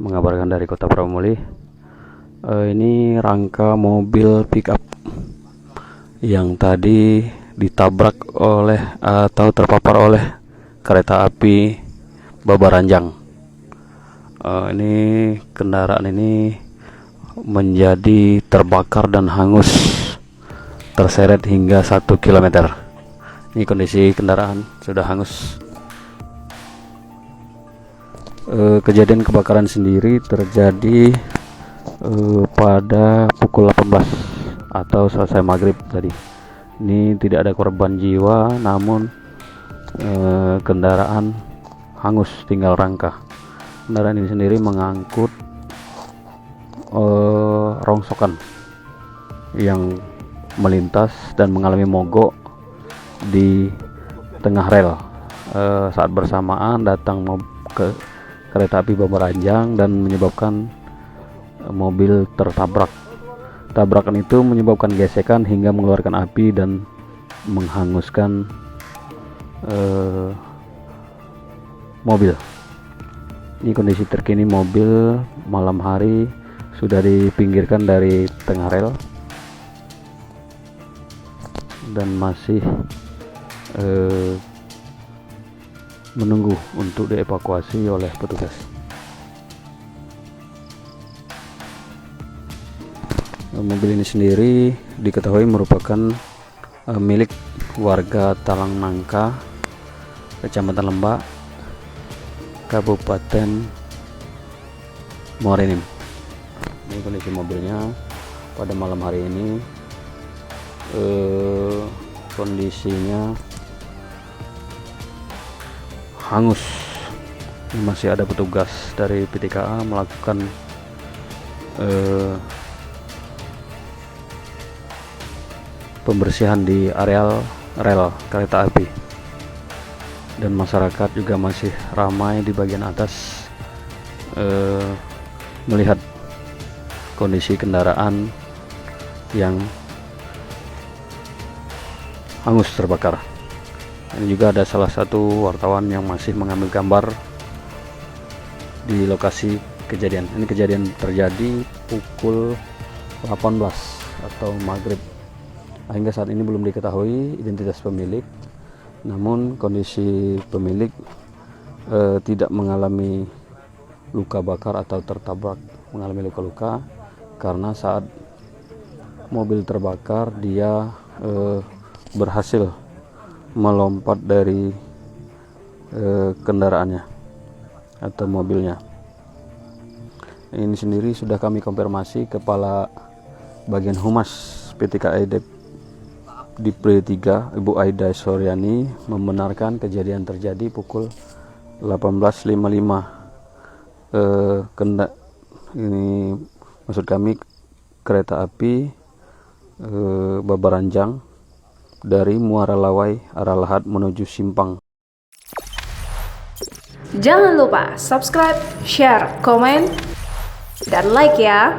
mengabarkan dari Kota Pramuli. Ini rangka mobil pickup yang tadi ditabrak oleh atau terpapar oleh kereta api Babaranjang. Ini kendaraan ini menjadi terbakar dan hangus, terseret hingga 1 km. Ini kondisi kendaraan sudah hangus. Kejadian kebakaran sendiri terjadi pada pukul 18 atau selesai maghrib tadi. Ini tidak ada korban jiwa, namun kendaraan hangus, tinggal rangka. Kendaraan ini sendiri mengangkut rongsokan yang melintas dan mengalami mogok di tengah rel. Saat bersamaan datang ke kereta api Babaranjang dan menyebabkan mobil tertabrak. Tabrakan itu menyebabkan gesekan hingga mengeluarkan api dan menghanguskan mobil. Ini kondisi terkini mobil malam hari sudah dipinggirkan dari tengah rel dan masih menunggu untuk dievakuasi oleh petugas. Mobil ini sendiri diketahui merupakan milik warga Talang Nangka, Kecamatan Lembak, Kabupaten Muara Enim. Ini kondisi mobilnya pada malam hari ini. Kondisinya hangus. Masih ada petugas dari PTKA melakukan pembersihan di areal rel kereta api, dan masyarakat juga masih ramai di bagian atas melihat kondisi kendaraan yang hangus terbakar. Ini juga ada salah satu wartawan yang masih mengambil gambar di lokasi kejadian. Ini kejadian terjadi pukul 18 atau maghrib. Hingga saat ini belum diketahui identitas pemilik, namun kondisi pemilik tidak mengalami luka bakar atau tertabrak, mengalami luka-luka, karena saat mobil terbakar dia berhasil melompat dari kendaraannya atau mobilnya. Ini sendiri sudah kami konfirmasi kepala bagian humas PT KAI Dipre 3, Ibu Aida Soryani, membenarkan kejadian terjadi pukul 18.55. Ini maksud kami kereta api Babaranjang dari Muara Lawai arah Lahat menuju Simpang. Jangan lupa subscribe, share, komen, dan like ya.